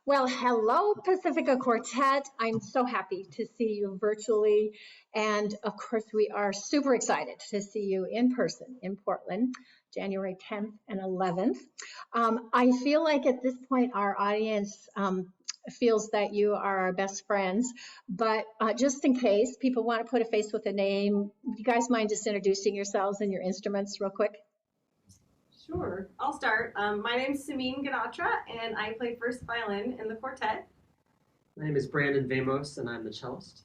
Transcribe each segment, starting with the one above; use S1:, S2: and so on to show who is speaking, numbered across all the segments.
S1: Well, hello, Pacifica Quartet. I'm so happy to see you virtually. And of course, we are super excited to see you in person in Portland, January 10th and 11th. I feel like at this point, our audience feels that you are our best friends. But just in case people want to put a face with a name, do you guys mind just introducing yourselves and your instruments real quick?
S2: Sure, I'll start. My name's Samin Ganatra, and I play first violin in the quartet.
S3: My name is Brandon Vamos, and I'm the cellist.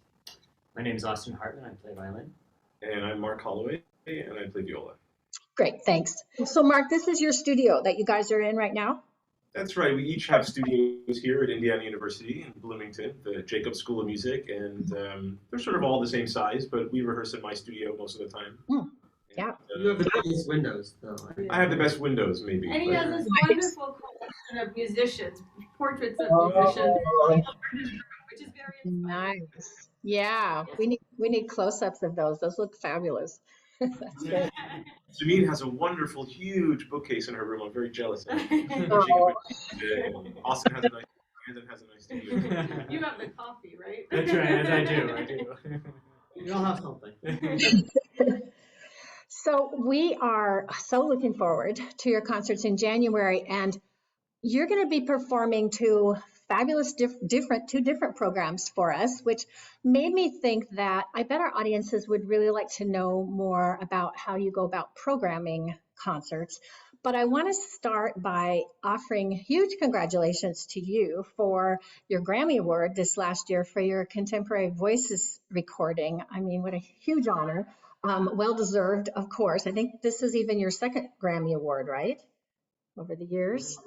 S4: My name is Austin Hartman. I play violin.
S5: And I'm Mark Holloway, and I play viola.
S1: Great, thanks. So, Mark, this is your studio that you guys are in right now?
S5: That's right. We each have studios here at Indiana University in Bloomington, the Jacobs School of Music, and they're sort of all the same size, but we rehearse in my studio most of the time.
S1: Yeah.
S3: You have the biggest windows, though.
S5: I have the best windows, maybe.
S2: And he has this wonderful collection of musicians, portraits of musicians, which is very inspiring.
S1: Nice. Yeah, we need close-ups of those. Those look fabulous. That's good.
S5: Samin has a wonderful, huge bookcase in her room. I'm very jealous of it.
S1: Oh.
S5: Austin has a nice, Brandon has a nice studio.
S2: You have the coffee, right?
S4: That's right. I do.
S3: We all have something.
S1: So we are so looking forward to your concerts in January, and you're going to be performing two fabulous two different programs for us, which made me think that I bet our audiences would really like to know more about how you go about programming concerts. But I want to start by offering huge congratulations to you for your Grammy Award this last year for your Contemporary Voices recording. I mean, what a huge honor. Well deserved, of course. I think this is even your second Grammy Award, right? Over the years.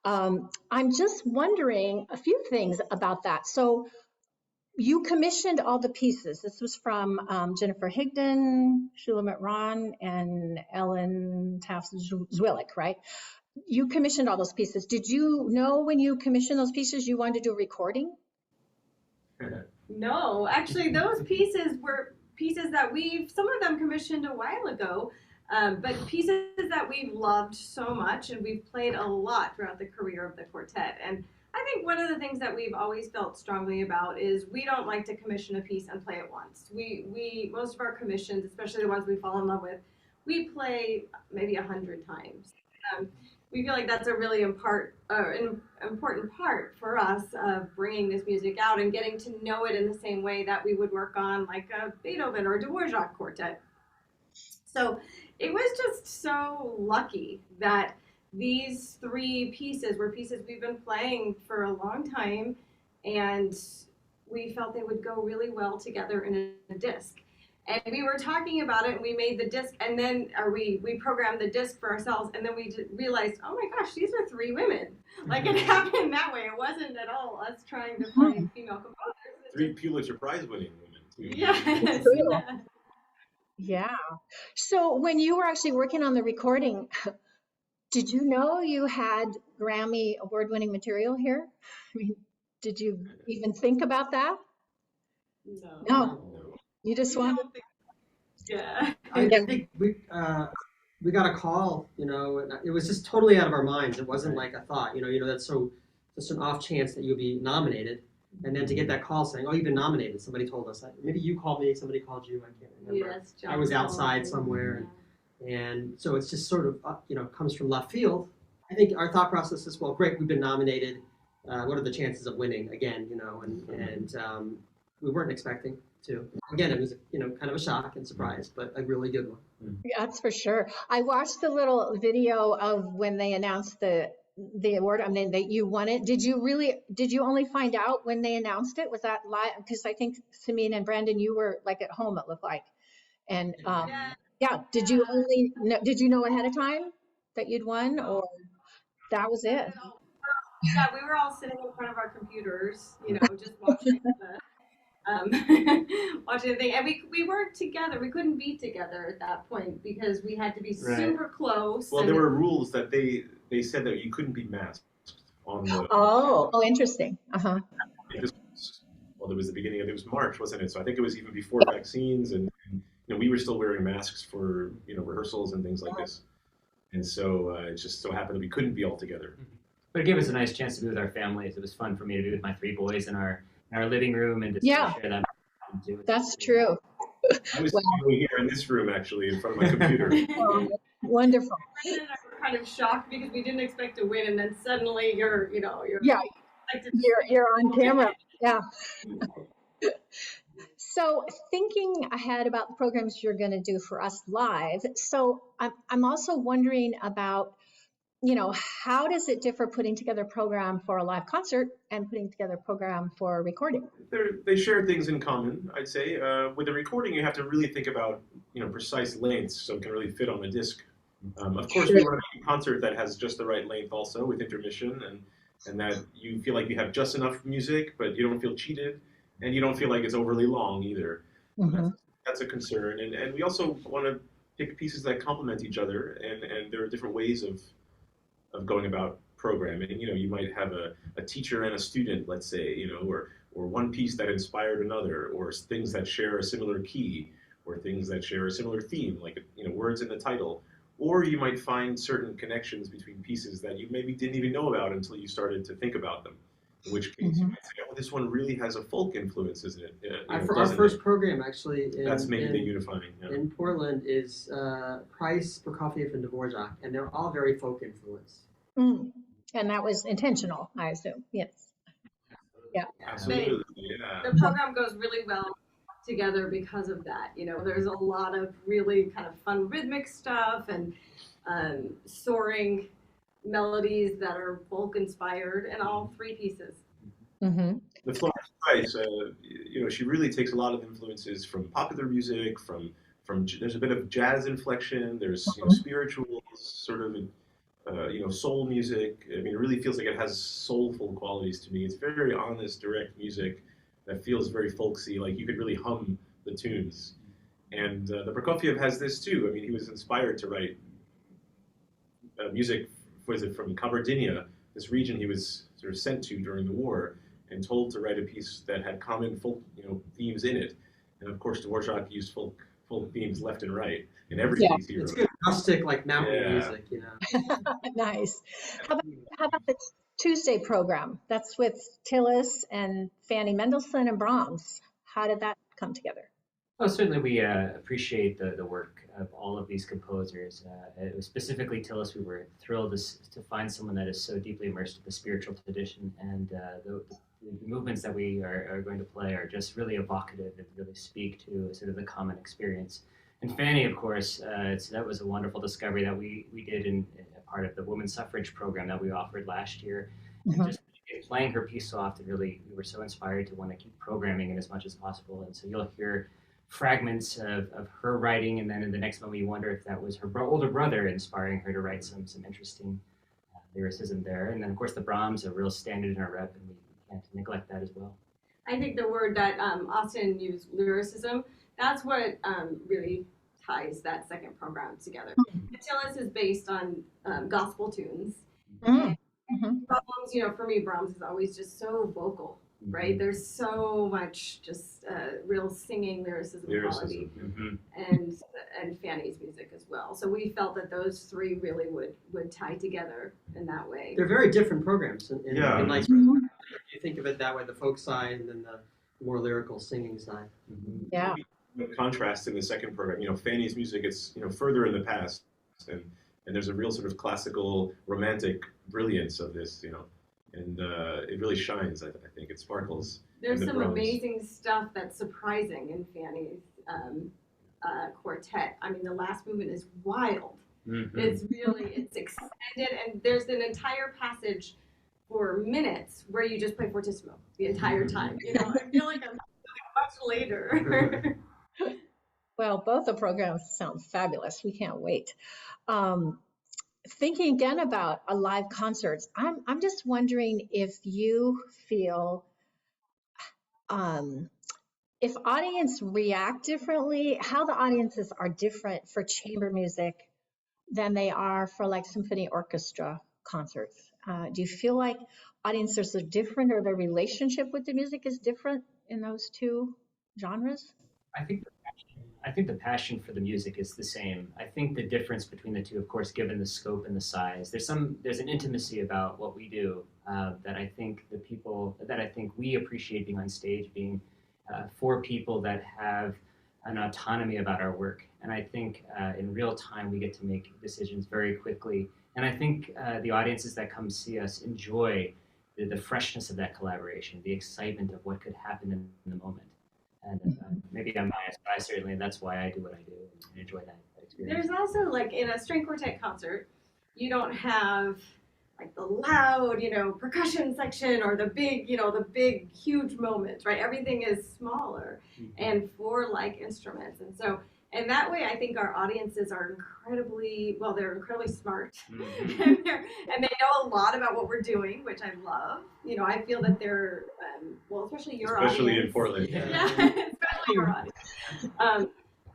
S1: I'm just wondering a few things about that. So you commissioned all the pieces. This was from Jennifer Higdon, Shulamit Ron, and Ellen Taft-Zwillik, right? You commissioned all those pieces. Did you know when you commissioned those pieces you wanted to do a recording?
S2: No, actually, those pieces were pieces that some of them commissioned a while ago, but pieces that we've loved so much and we've played a lot throughout the career of the quartet. And I think one of the things that we've always felt strongly about is we don't like to commission a piece and play it once. We most of our commissions, especially the ones we fall in love with, we play maybe 100 times. We feel like that's a really important part for us of bringing this music out and getting to know it in the same way that we would work on like a Beethoven or Dvorak quartet. So it was just so lucky that these three pieces were pieces we've been playing for a long time, and we felt they would go really well together in a disc. And we were talking about it, and we made the disc, and then we programmed the disc for ourselves, and then we realized, oh my gosh, these are three women. Like, it happened that way. It wasn't at all us trying to find female composers.
S5: Three Pulitzer Prize winning women, too.
S2: Yes.
S1: Yeah. So when you were actually working on the recording, did you know you had Grammy award-winning material here? I mean, did you even think about that? No. You just wanted.
S2: Yeah.
S3: I think we got a call, and it was just totally out of our minds. It wasn't like a thought, that's so just an off chance that you'll be nominated. And then to get that call saying, oh, you've been nominated. Somebody told us that. Maybe you called me, somebody called you, I can't remember.
S2: Yes,
S3: I was outside somewhere. And so it's just sort of, comes from left field. I think our thought process is, well, great, we've been nominated. What are the chances of winning again, and we weren't expecting to. Again, it was, kind of a shock and surprise, but a really good one.
S1: Yeah, that's for sure. I watched the little video of when they announced the award. I mean, that you won it. Did you only find out when they announced it? Was that live? Because I think Samin and Brandon, you were like at home, it looked like. And yeah, did you know ahead of time that you'd won, or that was it?
S2: Yeah, we were all sitting in front of our computers, just watching watching the thing, and we weren't together. We couldn't be together at that point because we had to be super close.
S5: Well, there were rules that they said that you couldn't be masked on the.
S1: Oh, interesting.
S5: Well, it was the beginning of it was March, wasn't it? So I think it was even before vaccines, and we were still wearing masks for rehearsals and things like this. And so it just so happened that we couldn't be all together.
S4: but it gave us a nice chance to be with our families. It was fun for me to be with my three boys in our living room and just
S1: Yeah,
S4: share that.
S1: that's true.
S5: I was
S1: Well,
S5: sitting here in this room actually in front of my computer.
S1: wonderful.
S2: Brandon and I were kind of shocked because we didn't expect to win, and then suddenly you're
S1: Yeah,
S2: elected.
S1: you're on camera. Yeah. So thinking ahead about the programs you're going to do for us live. So I'm also wondering about, how does it differ putting together a program for a live concert and putting together a program for a recording?
S5: They share things in common, I'd say. With a recording, you have to really think about precise lengths so it can really fit on the disc. Of course, we want to make a concert that has just the right length also with intermission and that you feel like you have just enough music, but you don't feel cheated and you don't feel like it's overly long either.
S1: Mm-hmm.
S5: That's a concern. And we also want to pick pieces that complement each other and there are different ways of going about programming. You might have a teacher and a student, let's say, or one piece that inspired another, or things that share a similar key, or things that share a similar theme, like words in the title. Or you might find certain connections between pieces that you maybe didn't even know about until you started to think about them. In which case, you might say, "Oh, this one really has a folk influence, isn't it?"
S3: Our first program actually
S5: that's maybe the unifying. Yeah.
S3: In Portland is Price, Prokofiev, and Dvorak, and they're all very folk influenced.
S1: Mm. And that was intentional, I assume. Yes. Yeah.
S5: Absolutely. Yeah.
S2: The program goes really well together because of that. There's a lot of really kind of fun rhythmic stuff and soaring melodies that are folk inspired in all three pieces.
S1: Mm-hmm.
S5: With Florence Price, she really takes a lot of influences from popular music, from there's a bit of jazz inflection, there's spirituals, sort of soul music. I mean, it really feels like it has soulful qualities to me. It's very honest, direct music that feels very folksy, like you could really hum the tunes. And the Prokofiev has this too. I mean, he was inspired to write music, from Kabardinia, this region he was sort of sent to during the war, and told to write a piece that had common folk, themes in it. And of course, Dvorak used folk themes left and right in every piece he wrote.
S3: It's good rustic, like mountain music,
S1: Nice. How about the Tuesday program? That's with Tillis and Fanny Mendelssohn and Brahms. How did that come together?
S4: Well, certainly we appreciate the work of all of these composers. It was specifically Tillis. We were thrilled to find someone that is so deeply immersed in the spiritual tradition, and the movements that we are going to play are just really evocative and really speak to sort of the common experience. And Fanny, of course, that was a wonderful discovery that we did in part of the women's suffrage program that we offered last year. Mm-hmm. And just playing her piece so often, really, we were so inspired to want to keep programming it as much as possible. And so you'll hear fragments of her writing, and then in the next moment you wonder if that was her older brother inspiring her to write some interesting lyricism there. And then, of course, the Brahms, a real standard in our rep, and we can't neglect that as well.
S2: I think the word that Austin used, lyricism, that's what really ties that second program together. Tillis is based on gospel tunes. Mm-hmm. Brahms, for me, Brahms is always just so vocal, right? There's so much just real singing lyricism quality, and Fanny's music as well. So we felt that those three really would tie together in that way.
S3: They're very different programs in nice ways. You think of it that way, the folk side and then the more lyrical singing side.
S1: Mm-hmm. Yeah.
S5: The contrast in the second program, Fanny's music is further in the past, and there's a real sort of classical romantic brilliance of this, and it really shines. I think it sparkles.
S2: There's some amazing stuff that's surprising in Fanny's quartet. I mean, the last movement is wild. Mm-hmm. It's extended, and there's an entire passage for minutes where you just play fortissimo the entire time. I feel like I'm much later.
S1: Well, both the programs sound fabulous. We can't wait. Thinking again about a live concerts, I'm just wondering if you feel if audience react differently, how the audiences are different for chamber music than they are for like symphony orchestra concerts. Do you feel like audiences are different, or their relationship with the music is different in those two genres?
S4: I think I think the passion for the music is the same. I think the difference between the two, of course, given the scope and the size, there's an intimacy about what we do that I think we appreciate being on stage, being for people that have an autonomy about our work. And I think in real time we get to make decisions very quickly. And I think the audiences that come see us enjoy the freshness of that collaboration, the excitement of what could happen in the moment. And maybe I'm biased, but that's why I do what I do and enjoy that experience.
S2: There's also, like, in a string quartet concert, you don't have like the loud, percussion section or the big, huge moments, right? Everything is smaller and for like instruments. And so, and that way, I think our audiences are they're incredibly smart and they know a lot about what we're doing, which I love. I feel that they're, especially your audience.
S5: Especially in Portland.
S2: Yeah, especially your audience.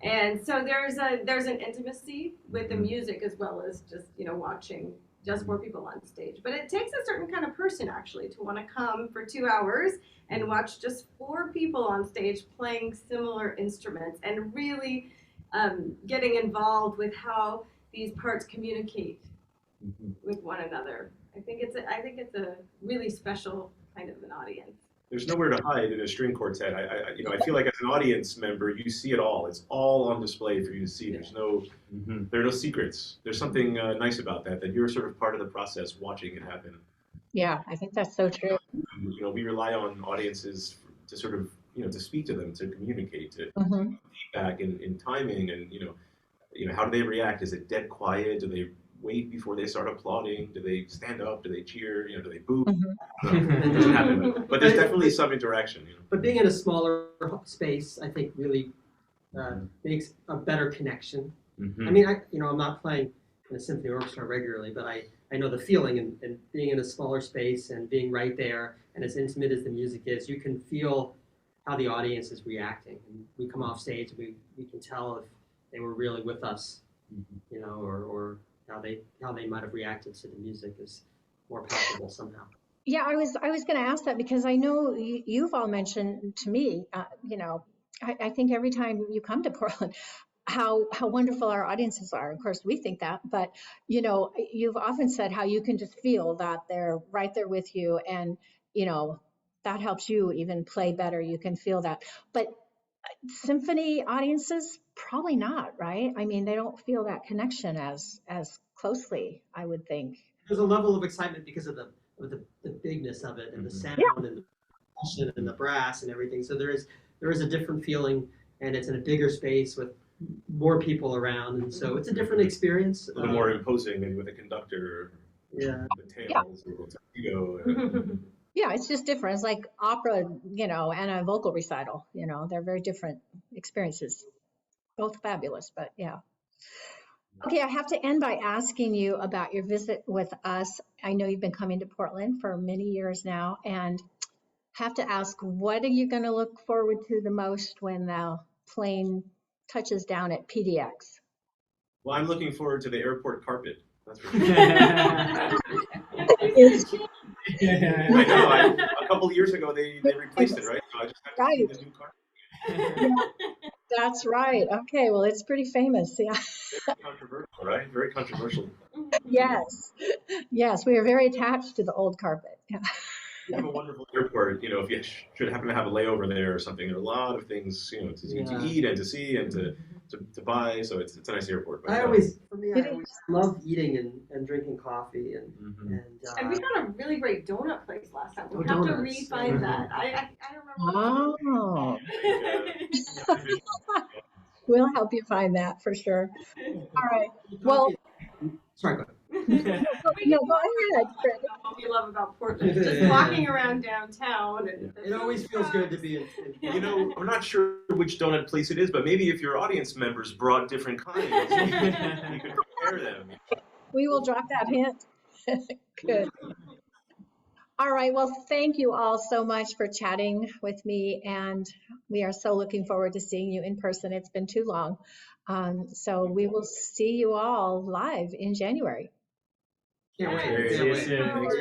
S2: And so there's an intimacy with the music as well as just, watching just 4 people on stage. But it takes a certain kind of person actually to want to come for 2 hours and watch just 4 people on stage playing similar instruments and really getting involved with how these parts communicate with one another. I think it's a really special kind of an audience.
S5: There's nowhere to hide in a string quartet. I feel like as an audience member, you see it all. It's all on display for you to see. There are no secrets. There's something nice about that you're sort of part of the process, watching it happen.
S1: Yeah, I think that's so true.
S5: We rely on audiences to sort of, to speak to them, to communicate, to feedback in timing, and how do they react? Is it dead quiet? Do they wait before they start applauding? Do they stand up? Do they cheer? Do they boo? It doesn't happen. But there's definitely some interaction.
S3: But being in a smaller space, I think, really makes a better connection. I mean, I'm not playing in a symphony orchestra regularly, but I know the feeling, and being in a smaller space and being right there, and as intimate as the music is, you can feel how the audience is reacting. And we come off stage, we can tell if they were really with us, or how they might have reacted to the music is more palpable somehow.
S1: Yeah, I was going to ask that because I know you've all mentioned to me, I think every time you come to Portland, how wonderful our audiences are. Of course, we think that, but you've often said how you can just feel that they're right there with you, and that helps you even play better. You can feel that, but symphony audiences probably not, right? I mean, they don't feel that connection as closely, I would think.
S3: There's a level of excitement because of the bigness of it, and the sound and the percussion and the brass and everything. So there is a different feeling, and it's in a bigger space with more people around, and so it's a different experience.
S5: A little more imposing, maybe with a conductor.
S3: Yeah.
S5: The tails, a little tuxedo.
S1: Yeah, it's just different. It's like opera, and a vocal recital. They're very different experiences. Both fabulous, but yeah. Okay, I have to end by asking you about your visit with us. I know you've been coming to Portland for many years now, and have to ask, what are you going to look forward to the most when the plane touches down at PDX?
S5: Well, I'm looking forward to the airport carpet. That's for sure. I know. A couple of years ago, they replaced it, right? So I just have to see the new carpet.
S1: Yeah, that's right. Okay, well, it's pretty famous. Yeah.
S5: Very controversial, right? Very controversial.
S1: Yes, we are very attached to the old carpet. Yeah.
S5: You have a wonderful airport. If you should happen to have a layover there or something, there are a lot of things, to eat and to see and to buy. So it's a nice airport. But
S3: I always love eating and drinking coffee and
S2: we found a really great donut place last time. We'll have to re-find that. I don't remember.
S1: Oh. We'll help you find that for sure. All right. Well,
S3: sorry, go ahead.
S1: No, go ahead.
S2: What we love about Portland, just walking around downtown. And
S3: it always feels good to be in.
S5: I'm not sure which donut place it is, but maybe if your audience members brought different kinds, you could compare them.
S1: We will drop that hint. Good. All right. Well, thank you all so much for chatting with me, and we are so looking forward to seeing you in person. It's been too long. So we will see you all live in January.
S3: Can't wait.
S4: See you soon.
S5: Thanks,